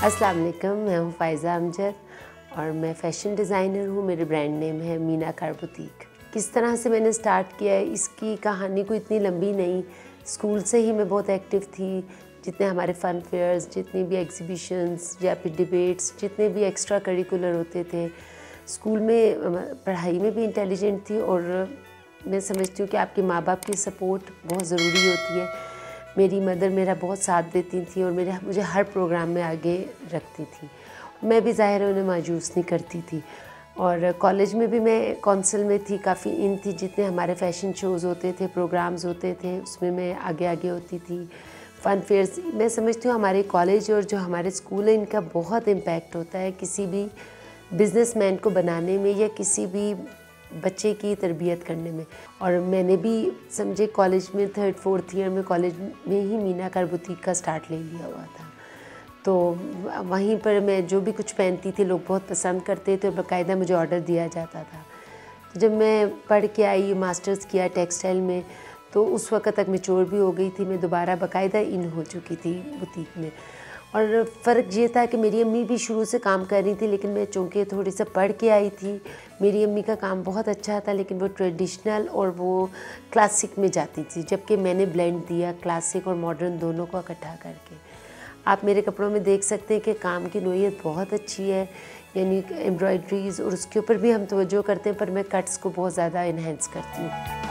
अस्सलाम वालेकुम, मैं हूँ फ़ाइज़ा अमजद और मैं फ़ैशन डिज़ाइनर हूँ। मेरे ब्रांड नेम है मीना कार बुटीक। किस तरह से मैंने स्टार्ट किया है, इसकी कहानी कोई इतनी लंबी नहीं। स्कूल से ही मैं बहुत एक्टिव थी। जितने हमारे फ़न फेयर्स, जितनी भी एग्ज़िबिशंस या फिर डिबेट्स, जितने भी एक्स्ट्रा करिकुलर होते थे, स्कूल में पढ़ाई में भी इंटेलिजेंट थी। और मैं समझती हूँ कि आपके माँ बाप की सपोर्ट बहुत ज़रूरी होती है। मेरी मदर मेरा बहुत साथ देती थी और मुझे हर प्रोग्राम में आगे रखती थी। मैं भी ज़ाहिर है उन्हें मायूस नहीं करती थी। और कॉलेज में भी मैं कौंसिल में थी, काफ़ी इन थी। जितने हमारे फ़ैशन शोज़ होते थे, प्रोग्राम्स होते थे, उसमें मैं आगे आगे होती थी। फ़न फेयर्स, मैं समझती हूँ हमारे कॉलेज और जो हमारे स्कूल है, इनका बहुत इम्पैक्ट होता है किसी भी बिज़नेसमैन को बनाने में या किसी भी बच्चे की तरबियत करने में। और मैंने भी समझे कॉलेज में 3rd 4th ईयर में कॉलेज में ही मीना कार बुटीक का स्टार्ट ले लिया हुआ था। तो वहीं पर मैं जो भी कुछ पहनती थी लोग बहुत पसंद करते थे और बाकायदा मुझे ऑर्डर दिया जाता था। तो जब मैं पढ़ के आई, मास्टर्स किया टेक्सटाइल में, तो उस वक़्त तक मैच्योर भी हो गई थी। मैं दोबारा बाकायदा इन हो चुकी थी बुटीक में। और फ़र्क ये था कि मेरी अम्मी भी शुरू से काम कर रही थी, लेकिन मैं चूँकि थोड़ी सा पढ़ के आई थी, मेरी अम्मी का काम बहुत अच्छा था, लेकिन वो ट्रेडिशनल और वो क्लासिक में जाती थी, जबकि मैंने ब्लेंड दिया क्लासिक और मॉडर्न दोनों को इकट्ठा करके। आप मेरे कपड़ों में देख सकते हैं कि काम की नोयत बहुत अच्छी है, यानी एम्ब्रॉयड्रीज़, और उसके ऊपर भी हम तवज्जो करते हैं, पर मैं कट्स को बहुत ज़्यादा इन्हेंस करती हूँ।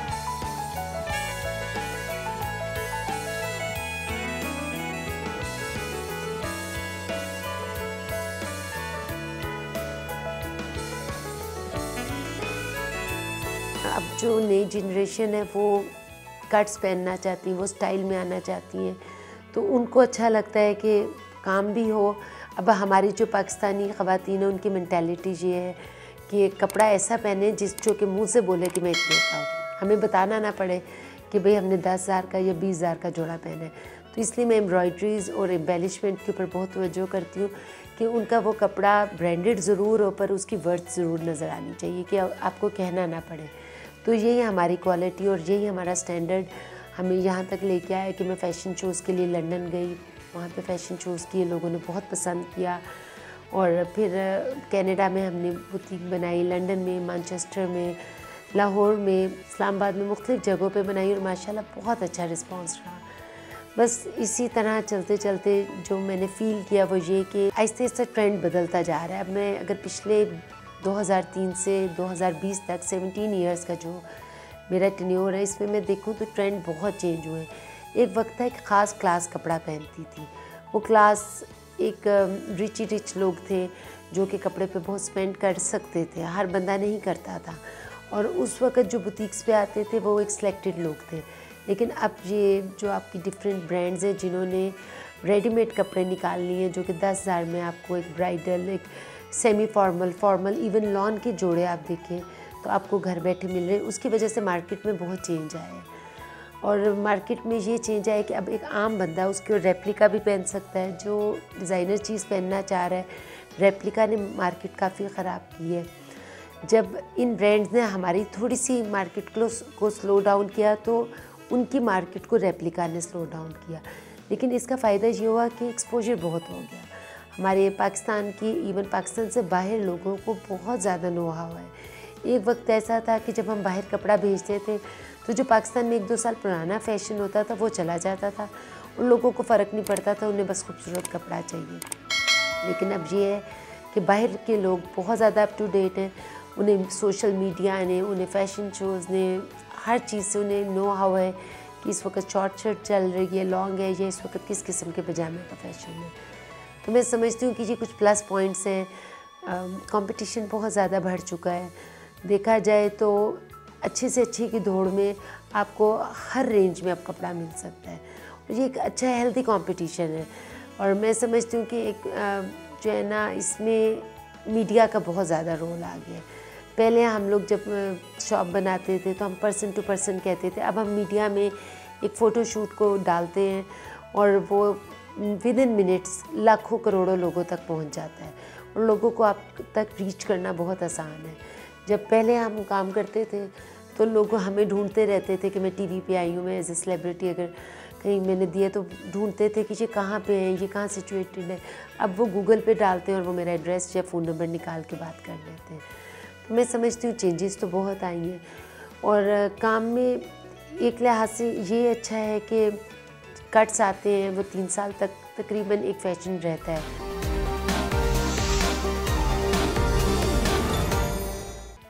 अब जो नई जनरेशन है वो कट्स पहनना चाहती हैं, वो स्टाइल में आना चाहती हैं, तो उनको अच्छा लगता है कि काम भी हो। अब हमारी जो पाकिस्तानी ख़वातीन हैं उनकी मेंटालिटी ये है कि कपड़ा ऐसा पहने जो कि मुँह से बोले कि मैं इतने का हूँ, हमें बताना ना पड़े कि भाई हमने 10,000 का या 20,000 का जोड़ा पहना है। तो इसलिए मैं एम्ब्रॉयड्रीज़ और एम्बेलिशमेंट के ऊपर बहुत तवज्जो करती हूँ कि उनका वो कपड़ा ब्रांडेड ज़रूर हो, पर उसकी वर्थ ज़रूर नज़र आनी चाहिए कि आपको कहना ना पड़े। तो यही हमारी क्वालिटी और यही हमारा स्टैंडर्ड हमें यहाँ तक लेके आया कि मैं फ़ैशन शोज़ के लिए लंदन गई, वहाँ पे फ़ैशन शोज़ किए, लोगों ने बहुत पसंद किया। और फिर कनाडा में हमने बुटीक बनाई, लंदन में, मैनचेस्टर में, लाहौर में, इस्लामाबाद में, मुख्तलिफ़ जगहों पे बनाई और माशाल्लाह बहुत अच्छा रिस्पॉन्स रहा। बस इसी तरह चलते चलते जो मैंने फ़ील किया वो ये कि आहिस्ते आहिस्ते ट्रेंड बदलता जा रहा है। अब मैं अगर पिछले 2003 से 2020 तक 17 इयर्स का जो मेरा टेन्योर है, इसमें मैं देखूं तो ट्रेंड बहुत चेंज हुए। एक वक्त था एक ख़ास क्लास कपड़ा पहनती थी। वो क्लास एक रिच लोग थे जो कि कपड़े पे बहुत स्पेंड कर सकते थे, हर बंदा नहीं करता था। और उस वक़्त जो बुटीक्स पे आते थे वो एक सिलेक्टेड लोग थे। लेकिन अब ये जो आपकी डिफरेंट ब्रांड्स हैं जिन्होंने रेडीमेड कपड़े निकाल लिए हैं, जो कि 10,000 में आपको एक ब्राइडल, एक semi formal, formal, even lawn के जोड़े आप देखें तो आपको घर बैठे मिल रहे हैं। उसकी वजह से मार्केट में बहुत चेंज आया है। और मार्केट में ये चेंज आया कि अब एक आम बंदा उसके रेप्लिका भी पहन सकता है। जो डिज़ाइनर चीज़ पहनना चाह रहा है, रेप्लिका ने मार्केट काफ़ी ख़राब की है। जब इन ब्रांड्स ने हमारी थोड़ी सी मार्केट को स्लो डाउन किया, तो उनकी मार्केट को रेप्लिका ने स्लो डाउन किया। लेकिन इसका फ़ायदा ये हुआ कि एक्सपोजर बहुत हो गया। हमारे पाकिस्तान की, इवन पाकिस्तान से बाहर लोगों को बहुत ज़्यादा नो-हाउ है। एक वक्त ऐसा था कि जब हम बाहर कपड़ा भेजते थे तो जो पाकिस्तान में 1-2 साल पुराना फ़ैशन होता था वो चला जाता था। उन लोगों को फ़र्क नहीं पड़ता था, उन्हें बस खूबसूरत कपड़ा चाहिए। लेकिन अब ये है कि बाहर के लोग बहुत ज़्यादा अप टू डेट हैं। उन्हें सोशल मीडिया ने, उन्हें फ़ैशन शोज़ ने, हर चीज़ से उन्हें नो-हाउ है कि इस वक्त शॉर्ट शर्ट चल रही है, लॉन्ग है, या इस वक्त किस किस्म के पजामे का फ़ैशन है। तो मैं समझती हूँ कि ये कुछ प्लस पॉइंट्स हैं। कंपटीशन बहुत ज़्यादा बढ़ चुका है। देखा जाए तो अच्छे से अच्छे की दौड़ में आपको हर रेंज में अब कपड़ा मिल सकता है और ये एक अच्छा हेल्दी कंपटीशन है। और मैं समझती हूँ कि एक जो है ना, इसमें मीडिया का बहुत ज़्यादा रोल आ गया है। पहले हम लोग जब शॉप बनाते थे तो हम पर्सन टू पर्सन कहते थे, अब हम मीडिया में एक फ़ोटोशूट को डालते हैं और वो विदिन मिनट्स लाखों करोड़ों लोगों तक पहुंच जाता है और लोगों को आप तक रीच करना बहुत आसान है। जब पहले हम काम करते थे तो लोग हमें ढूंढते रहते थे कि मैं टीवी पे आई हूँ, मैं एज ए सेलिब्रिटी अगर कहीं मैंने दिए तो ढूंढते थे कि ये कहाँ पे है, ये कहाँ सिचुएटेड है। अब वो गूगल पे डालते हैं और वो मेरा एड्रेस या फ़ोन नंबर निकाल के बात कर लेते हैं। तो मैं समझती हूँ चेंजेस तो बहुत आई हैं और काम में एक लिहाज से ये अच्छा है कि कट्स आते हैं, वो 3 साल तक तकरीबन एक फ़ैशन रहता है।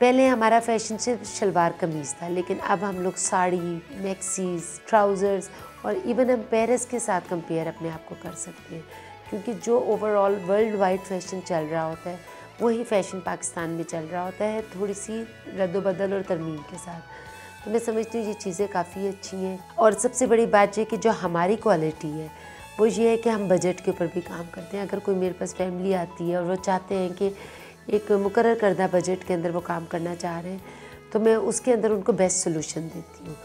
पहले हमारा फ़ैशन सिर्फ शलवार कमीज़ था, लेकिन अब हम लोग साड़ी, मैक्सीज़, ट्राउज़र्स और इवन हम पेरिस के साथ कंपेयर अपने आप को कर सकते हैं, क्योंकि जो ओवरऑल वर्ल्ड वाइड फ़ैशन चल रहा होता है वही फ़ैशन पाकिस्तान में चल रहा होता है, थोड़ी सी रद्द-बदल और तरमीम के साथ। तो मैं समझती हूँ ये चीज़ें काफ़ी अच्छी हैं और सबसे बड़ी बात ये कि जो हमारी क्वालिटी है वो ये है कि हम बजट के ऊपर भी काम करते हैं। अगर कोई मेरे पास फैमिली आती है और वो चाहते हैं कि एक मुकर्रर करदा बजट के अंदर वो काम करना चाह रहे हैं, तो मैं उसके अंदर उनको बेस्ट सोल्यूशन देती हूँ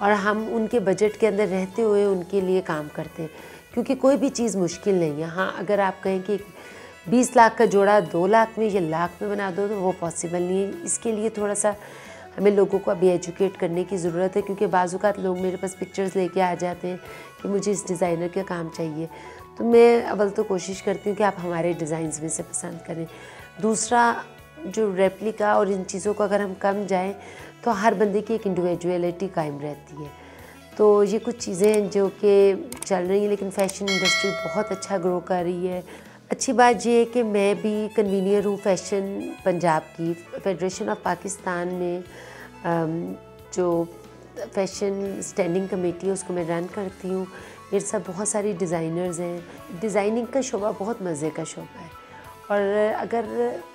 और हम उनके बजट के अंदर रहते हुए उनके लिए काम करते हैं, क्योंकि कोई भी चीज़ मुश्किल नहीं है। हाँ, अगर आप कहें कि 20 लाख का जोड़ा 2 लाख में या लाख में बना दो तो वो पॉसिबल नहीं है। इसके लिए थोड़ा सा हमें लोगों को अभी एजुकेट करने की ज़रूरत है, क्योंकि बाज़-औक़ात लोग मेरे पास पिक्चर्स लेके आ जाते हैं कि मुझे इस डिज़ाइनर का काम चाहिए। तो मैं अव्वल तो कोशिश करती हूँ कि आप हमारे डिज़ाइंस में से पसंद करें। दूसरा, जो रेप्लिका और इन चीज़ों को अगर हम कम जाएँ तो हर बंदे की एक इंडिविजुअलिटी कायम रहती है। तो ये कुछ चीज़ें हैं जो कि चल रही हैं, लेकिन फ़ैशन इंडस्ट्री बहुत अच्छा ग्रो कर रही है। अच्छी बात ये है कि मैं भी कन्वीनियर हूँ फ़ैशन पंजाब की, फेडरेशन ऑफ पाकिस्तान में जो फ़ैशन स्टैंडिंग कमेटी है उसको मैं रन करती हूँ। मेरे साथ बहुत सारी डिज़ाइनर्स हैं। डिज़ाइनिंग का शोबा बहुत मज़े का शोबा है और अगर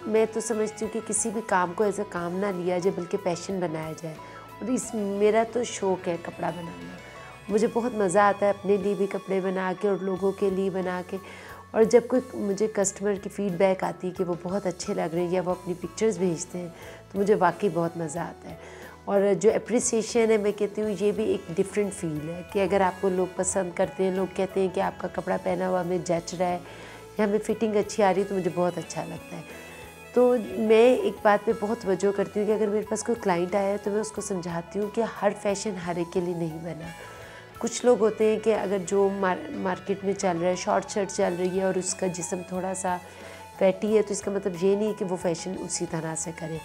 मैं तो समझती हूँ कि किसी भी काम को एज़ अ काम ना लिया जाए बल्कि पैशन बनाया जाए। और मेरा तो शौक़ है कपड़ा बनाना। मुझे बहुत मज़ा आता है अपने लिए भी कपड़े बना के और लोगों के लिए बना के, और जब कोई मुझे कस्टमर की फ़ीडबैक आती है कि वो बहुत अच्छे लग रहे हैं या वो अपनी पिक्चर्स भेजते हैं तो मुझे वाकई बहुत मज़ा आता है। और जो एप्रिसिएशन है, मैं कहती हूँ ये भी एक डिफरेंट फ़ील है कि अगर आपको लोग पसंद करते हैं, लोग कहते हैं कि आपका कपड़ा पहना हुआ हमें जच रहा है या हमें फ़िटिंग अच्छी आ रही है, तो मुझे बहुत अच्छा लगता है। तो मैं एक बात पे बहुत तवज्जो करती हूँ कि अगर मेरे पास कोई क्लाइंट आया है तो मैं उसको समझाती हूँ कि हर फ़ैशन हर एक के लिए नहीं बना। कुछ लोग होते हैं कि अगर जो मार्केट में चल रहा है, शॉर्ट शर्ट चल रही है और उसका जिस्म थोड़ा सा फैटी है, तो इसका मतलब ये नहीं कि वो फ़ैशन उसी तरह से करे।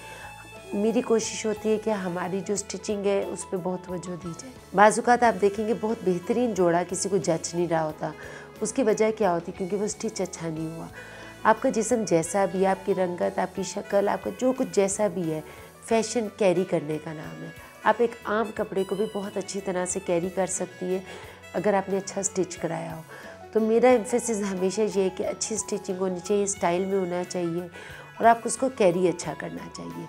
मेरी कोशिश होती है कि हमारी जो स्टिचिंग है उस पर बहुत तवज्जो दी जाए। बाज़-औक़ात आप देखेंगे बहुत बेहतरीन जोड़ा किसी को जच नहीं रहा होता, उसकी वजह क्या होती है? क्योंकि वो स्टिच अच्छा नहीं हुआ। आपका जिस्म जैसा भी है, आपकी रंगत, आपकी शक्ल, आपका जो कुछ जैसा भी है, फ़ैशन कैरी करने का नाम है। आप एक आम कपड़े को भी बहुत अच्छी तरह से कैरी कर सकती हैं अगर आपने अच्छा स्टिच कराया हो। तो मेरा एम्फेसिस हमेशा ये है कि अच्छी स्टिचिंग होनी चाहिए, स्टाइल में होना चाहिए और आपको उसको कैरी अच्छा करना चाहिए।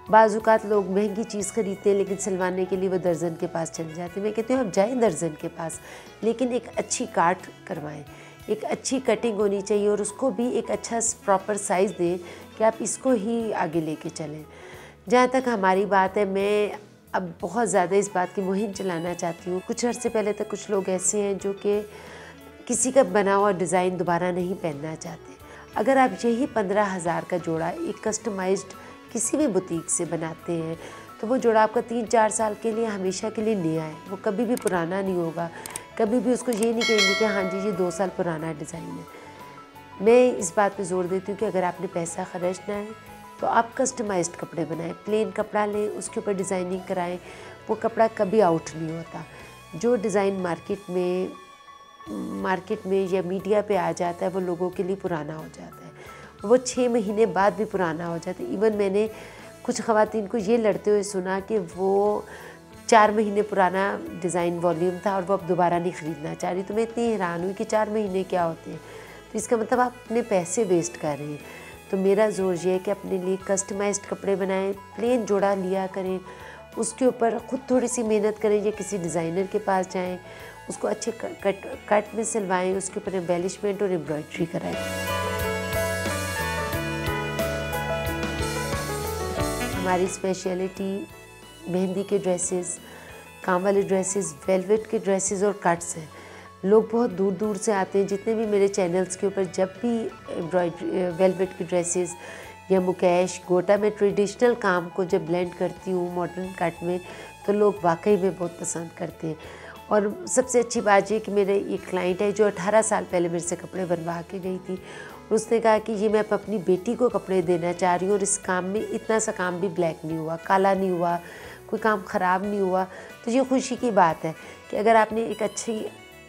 बाज़-औक़ात लोग महंगी चीज़ ख़रीदते हैं लेकिन सिलवाने के लिए वो दर्जन के पास चले जाते हैं। मैं कहती हूँ आप जाएँ दर्जन के पास, लेकिन एक अच्छी काट करवाएँ, एक अच्छी कटिंग होनी चाहिए और उसको भी एक अच्छा प्रॉपर साइज़ दें कि आप इसको ही आगे लेके चलें। जहाँ तक हमारी बात है, मैं अब बहुत ज़्यादा इस बात की मुहिम चलाना चाहती हूँ। कुछ अर्से पहले तक कुछ लोग ऐसे हैं जो कि किसी का बना हुआ डिज़ाइन दोबारा नहीं पहनना चाहते। अगर आप यही 15,000 का जोड़ा एक कस्टमाइज्ड किसी भी बुटीक से बनाते हैं तो वो जोड़ा आपका 3-4 साल के लिए हमेशा के लिए नया है, वो कभी भी पुराना नहीं होगा। कभी भी उसको ये नहीं कहेंगे कि हाँ जी ये 2 साल पुराना डिज़ाइन है। मैं इस बात पे ज़ोर देती हूँ कि अगर आपने पैसा खर्चना है तो आप कस्टमाइज्ड कपड़े बनाएं, प्लेन कपड़ा लें, उसके ऊपर डिज़ाइनिंग कराएं, वो कपड़ा कभी आउट नहीं होता। जो डिज़ाइन मार्केट में या मीडिया पे आ जाता है वो लोगों के लिए पुराना हो जाता है, वो 6 महीने बाद भी पुराना हो जाता है। इवन मैंने कुछ ख़वातीन को ये लड़ते हुए सुना कि वो 4 महीने पुराना डिज़ाइन वॉल्यूम था और वो अब दोबारा नहीं ख़रीदना चाह रही। तो मैं इतनी हैरान हुई कि 4 महीने क्या होते हैं, तो इसका मतलब आप अपने पैसे वेस्ट कर रहे हैं। तो मेरा ज़ोर ये है कि अपने लिए कस्टमाइज्ड कपड़े बनाएं, प्लेन जोड़ा लिया करें, उसके ऊपर ख़ुद थोड़ी सी मेहनत करें या किसी डिज़ाइनर के पास जाएं, उसको अच्छे कट में सिलवाएं, उसके ऊपर एम्बेलिशमेंट और एम्ब्रॉयडरी कराएं। हमारी स्पेशलिटी मेहंदी के ड्रेसेस, काम वाले ड्रेसेस, वेलवेट के ड्रेसेस और कट्स हैं। लोग बहुत दूर दूर से आते हैं, जितने भी मेरे चैनल्स के ऊपर जब भी एम्ब्रॉयडरी वेलवेट की ड्रेसेस या मुकेश गोटा में ट्रेडिशनल काम को जब ब्लेंड करती हूँ मॉडर्न कट में, तो लोग वाकई में बहुत पसंद करते हैं। और सबसे अच्छी बात ये कि मेरे एक क्लाइंट है जो 18 साल पहले मेरे से कपड़े बनवा के गई थी। उसने कहा कि ये मैं अपनी बेटी को कपड़े देना चाह रही हूँ और इस काम में इतना सा काम भी ब्लैक नहीं हुआ, काला नहीं हुआ, कोई काम ख़राब नहीं हुआ। तो ये खुशी की बात है कि अगर आपने एक अच्छी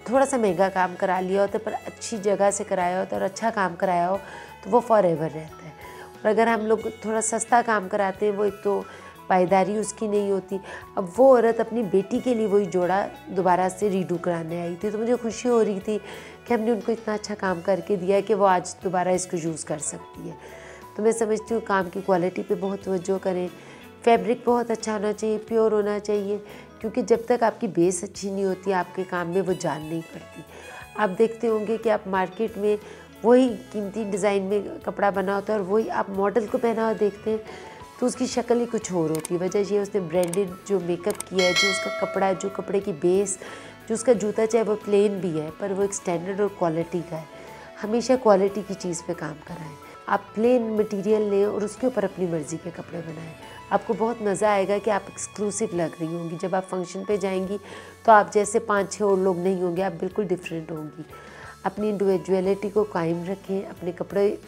थोड़ा सा महंगा काम करा लिया होता है पर अच्छी जगह से कराया होता है और अच्छा काम कराया हो तो वो फॉरएवर रहता है। और अगर हम लोग थोड़ा सस्ता काम कराते हैं, वो एक तो पायदारी उसकी नहीं होती। अब वो औरत अपनी बेटी के लिए वही जोड़ा दोबारा से रीडू कराने आई थी, तो मुझे खुशी हो रही थी कि हमने उनको इतना अच्छा काम करके दिया कि वो आज दोबारा इसको यूज़ कर सकती है। तो मैं समझती हूँ काम की क्वालिटी पे बहुत तवज्जो करें, फैब्रिक बहुत अच्छा होना चाहिए, प्योर होना चाहिए, क्योंकि जब तक आपकी बेस अच्छी नहीं होती आपके काम में वो जान नहीं पड़ती। आप देखते होंगे कि आप मार्केट में वही कीमती डिज़ाइन में कपड़ा बना होता है और वही आप मॉडल को पहना हुआ देखते हैं तो उसकी शक्ल ही कुछ और होती है। वजह ये उसने ब्रांडेड जो मेकअप किया है, जो उसका कपड़ा, जो कपड़े की बेस, जो उसका जूता चाहे वो प्लेन भी है पर वो एक स्टैंडर्ड और क्वालिटी का है। हमेशा क्वालिटी की चीज़ पे काम कराएं। आप प्लेन मटेरियल लें और उसके ऊपर अपनी मर्ज़ी के कपड़े बनाएं। आपको बहुत मज़ा आएगा कि आप एक्सक्लूसिव लग रही होंगी। जब आप फंक्शन पे जाएंगी तो आप जैसे 5-6 और लोग नहीं होंगे, आप बिल्कुल डिफरेंट होंगी। अपनी इंडिविजुअलिटी को कायम रखें, अपने कपड़े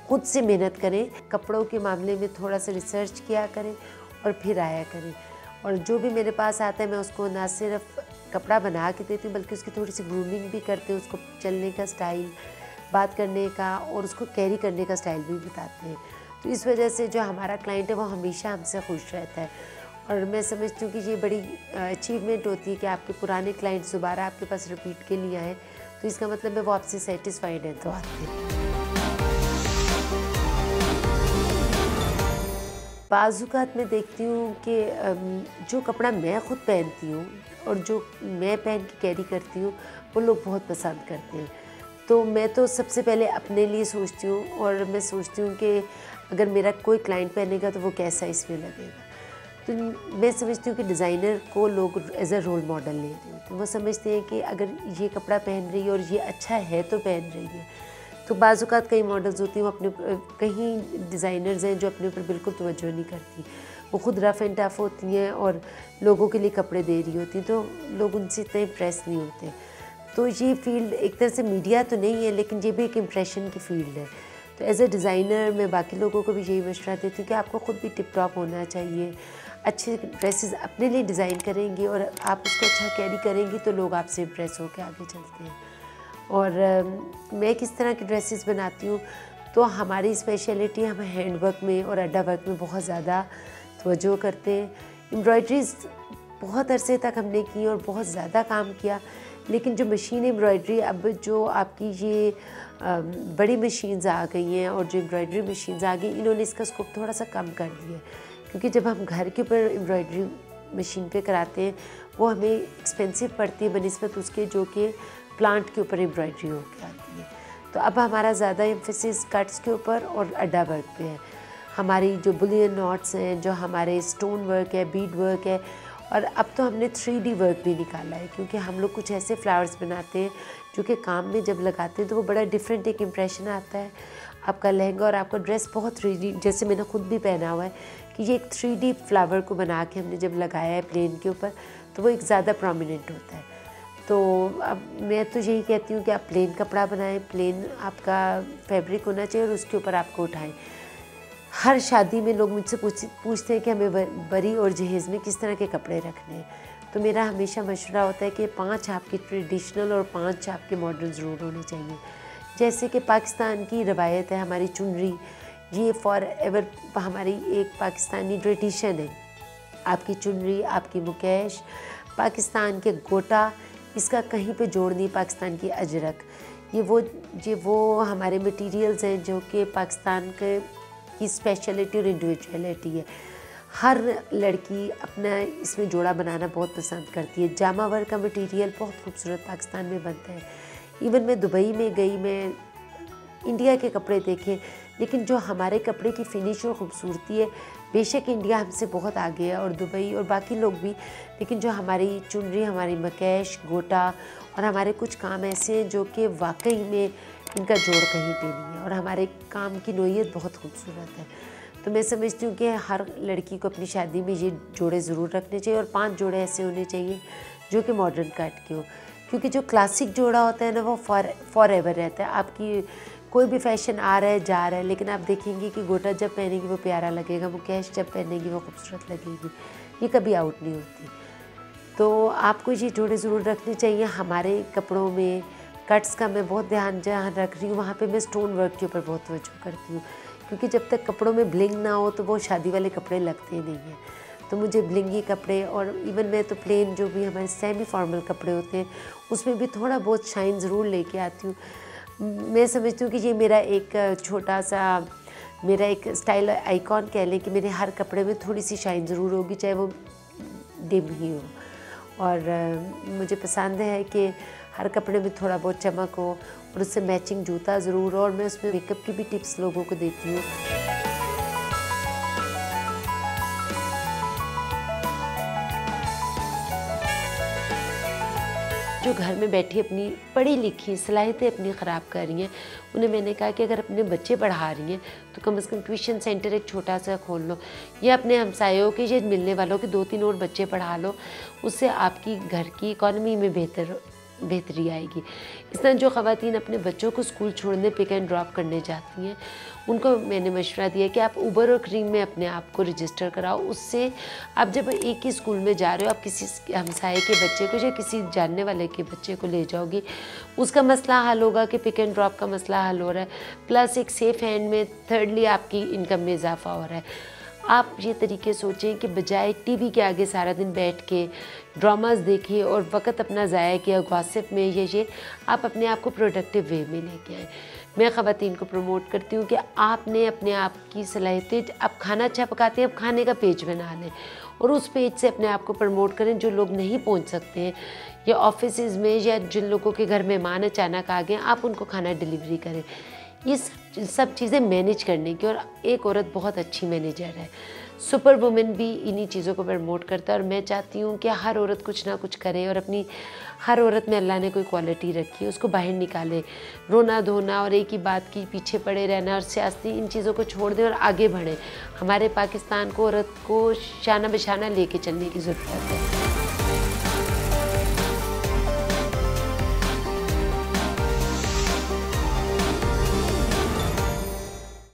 खुद से मेहनत करें, कपड़ों के मामले में थोड़ा सा रिसर्च किया करें और फिर आया करें। और जो भी मेरे पास आता है मैं उसको ना सिर्फ कपड़ा बना के देती हूँ बल्कि उसकी थोड़ी सी ग्रूमिंग भी करते हैं, उसको चलने का स्टाइल, बात करने का और उसको कैरी करने का स्टाइल भी बताते हैं। तो इस वजह से जो हमारा क्लाइंट है वो हमेशा हमसे खुश रहता है और मैं समझती हूँ कि ये बड़ी अचीवमेंट होती है कि आपके पुराने क्लाइंट्स दोबारा आपके पास रिपीट के लिए आए, तो इसका मतलब है वो आपसे सेटिस्फाइड है तो आते हैं। बाज़-औक़ात मैं देखती हूँ कि जो कपड़ा मैं ख़ुद पहनती हूँ और जो मैं पहन के कैरी करती हूँ वो लोग बहुत पसंद करते हैं। तो मैं तो सबसे पहले अपने लिए सोचती हूँ और मैं सोचती हूँ कि अगर मेरा कोई क्लाइंट पहनेगा तो वो कैसा इसमें लगेगा। तो मैं समझती हूँ कि डिज़ाइनर को लोग एज़ अ रोल मॉडल ले रहे होते हैं। वो समझते हैं कि अगर ये कपड़ा पहन रही है और ये अच्छा है तो पहन रही है। तो बाज़-औक़ात कई मॉडल्स होती हैं वो अपने कहीं डिज़ाइनर्स हैं जो अपने ऊपर बिल्कुल तवज्जो नहीं करती, वो खुद रफ़ एंड टफ़ होती हैं और लोगों के लिए कपड़े दे रही होती हैं, तो लोग उनसे इतने इम्प्रेस नहीं होते। तो ये फ़ील्ड एक तरह से मीडिया तो नहीं है लेकिन ये भी एक इम्प्रेशन की फ़ील्ड है। तो एज़ अ डिज़ाइनर मैं बाकी लोगों को भी यही मशवरा देती हूँ कि आपको ख़ुद भी टिप टॉप होना चाहिए, अच्छे ड्रेसेस अपने लिए डिज़ाइन करेंगी और आप उसको अच्छा कैरी करेंगी तो लोग आपसे इम्प्रेस होकर आगे चलते हैं। और मैं किस तरह की ड्रेसेस बनाती हूँ तो हमारी स्पेशलिटी हम हैंडवर्क में और अड्डा वर्क में बहुत ज़्यादा तवज्जो करते हैं। एम्ब्रॉयडरीज़ बहुत अरसे तक हमने की और बहुत ज़्यादा काम किया, लेकिन जो मशीन एम्ब्रॉयडरी अब जो आपकी ये बड़ी मशीन्स आ गई हैं और जो एम्ब्रॉयडरी मशीन्स आ गई इन्होंने इसका स्कोप थोड़ा सा कम कर दिया है, क्योंकि जब हम घर के ऊपर एम्ब्रॉयडरी मशीन पे कराते हैं वो हमें एक्सपेंसिव पड़ती है बनिस्बत उसके जो कि प्लांट के ऊपर एम्ब्रॉयडरी होकर आती है। तो अब हमारा ज़्यादा एम्फेसिस कट्स के ऊपर और अड्डा वर्क पे है। हमारी जो बुलियन नॉट्स हैं, जो हमारे स्टोन वर्क है, बीड वर्क है और अब तो हमने 3D वर्क भी निकाला है, क्योंकि हम लोग कुछ ऐसे फ्लावर्स बनाते हैं जो कि काम में जब लगाते हैं तो वो बड़ा डिफरेंट एक इम्प्रेशन आता है। आपका लहंगा और आपका ड्रेस बहुत 3D, जैसे मैंने खुद भी पहना हुआ है कि ये एक 3D फ्लावर को बना के हमने जब लगाया है प्लेन के ऊपर तो वो एक ज़्यादा प्रोमिनेंट होता है। तो अब मैं तो यही कहती हूँ कि आप प्लेन कपड़ा बनाएं, प्लेन आपका फैब्रिक होना चाहिए और उसके ऊपर आपको उठाएं। हर शादी में लोग मुझसे पूछते हैं कि हमें बरी और जहेज़ में किस तरह के कपड़े रखने हैं, तो मेरा हमेशा मशवरा होता है कि 5 आपके ट्रेडिशनल और 5 आपके मॉडर्न ज़रूर होने चाहिए। जैसे कि पाकिस्तान की रवायत है, हमारी चुनरी, ये फॉर एवर हमारी एक पाकिस्तानी ट्रेडिशन है। आपकी चुनरी, आपकी मुकेश, पाकिस्तान के गोटा, इसका कहीं पे जोड़ नहीं। पाकिस्तान की अजरक, ये वो हमारे मटेरियल्स हैं जो कि पाकिस्तान के की स्पेशलिटी और इंडिविजुअलिटी है। हर लड़की अपना इसमें जोड़ा बनाना बहुत पसंद करती है। जामा वर्क का मटेरियल बहुत खूबसूरत पाकिस्तान में बनता है। इवन मैं दुबई में गई, मैं इंडिया के कपड़े देखे, लेकिन जो हमारे कपड़े की फिनिश और ख़ूबसूरती है, बेशक इंडिया हमसे बहुत आगे है और दुबई और बाकी लोग भी, लेकिन जो हमारी चुनरी, हमारी मकेश, गोटा और हमारे कुछ काम ऐसे हैं जो कि वाकई में इनका जोड़ कहीं पे नहीं है और हमारे काम की नोयत बहुत खूबसूरत है। तो मैं समझती हूँ कि हर लड़की को अपनी शादी में ये जोड़े ज़रूर रखने चाहिए और 5 जोड़े ऐसे होने चाहिए जो कि मॉडर्न कट के हो, क्योंकि जो क्लासिक जोड़ा होता है ना वो फॉर एवर रहता है। आपकी कोई भी फैशन आ रहा है जा रहा है, लेकिन आप देखेंगे कि गोटा जब पहनेंगी वो प्यारा लगेगा, वो कैश जब पहनेंगी वो खूबसूरत लगेगी, ये कभी आउट नहीं होती। तो आपको ये जोड़े ज़रूर रखने चाहिए। हमारे कपड़ों में कट्स का मैं बहुत ध्यान जहाँ रख रही हूँ, वहाँ पे मैं स्टोन वर्क के ऊपर बहुत तवज्जो करती हूँ, क्योंकि जब तक कपड़ों में ब्लिंग ना हो तो वो शादी वाले कपड़े लगते नहीं हैं। तो मुझे ब्लिंगी कपड़े, और इवन मैं तो प्लेन जो भी हमारे सेमी फॉर्मल कपड़े होते हैं उसमें भी थोड़ा बहुत शाइन ज़रूर लेके आती हूँ। मैं समझती हूँ कि ये मेरा एक छोटा सा मेरा एक स्टाइल आइकॉन कह लें कि मेरे हर कपड़े में थोड़ी सी शाइन ज़रूर होगी, चाहे वो डिम ही हो। और मुझे पसंद है कि हर कपड़े में थोड़ा बहुत चमक हो, और उससे मैचिंग जूता ज़रूर हो। और मैं उसमें मेकअप की भी टिप्स लोगों को देती हूँ। जो घर में बैठी अपनी पढ़ी लिखी सलाहियतें अपनी ख़राब कर रही हैं, उन्हें मैंने कहा कि अगर अपने बच्चे पढ़ा रही हैं तो कम से कम ट्यूशन सेंटर एक छोटा सा खोल लो, या अपने हमसायों के या मिलने वालों के 2-3 और बच्चे पढ़ा लो। उससे आपकी घर की इकॉनमी में बेहतरी आएगी। इस तरह जो ख़वातीन अपने बच्चों को स्कूल छोड़ने पिक एंड ड्रॉप करने जाती हैं, उनको मैंने मशवरा दिया कि आप उबर और क्रीम में अपने आप को रजिस्टर कराओ। उससे आप जब एक ही स्कूल में जा रहे हो, आप किसी हमसाये के बच्चे को या किसी जानने वाले के बच्चे को ले जाओगी, उसका मसला हल होगा कि पिक एंड ड्रॉप का मसला हल हो रहा है, प्लस एक सेफ़ हैंड में, थर्डली आपकी इनकम में इजाफा हो रहा है। आप ये तरीके सोचें कि बजाय टीवी के आगे सारा दिन बैठ के ड्रामास देखें और वक्त अपना ज़ाया किया गॉसिप में, ये आप अपने आप को प्रोडक्टिव वे में लेके आएँ। मैं ख़वातीन को प्रमोट करती हूँ कि आपने अपने आप की सलाहियतें, आप खाना अच्छा पकाते हैं, आप खाने का पेज बना लें और उस पेज से अपने आप को प्रमोट करें। जो लोग नहीं पहुँच सकते हैं या ऑफिसेज़ में, या जिन लोगों के घर मेहमान अचानक आ गए, आप उनको खाना डिलीवरी करें। ये सब चीज़ें मैनेज करने की, और एक औरत बहुत अच्छी मैनेजर है। सुपर वुमेन भी इन्हीं चीज़ों को प्रमोट करता है, और मैं चाहती हूँ कि हर औरत कुछ ना कुछ करे, और अपनी हर औरत में अल्लाह ने कोई क्वालिटी रखी है उसको बाहर निकाले। रोना धोना और एक ही बात की पीछे पड़े रहना और सियासी, इन चीज़ों को छोड़ दें और आगे बढ़ें। हमारे पाकिस्तान को, औरत को शाना बशाना लेके चलने की ज़रूरत है।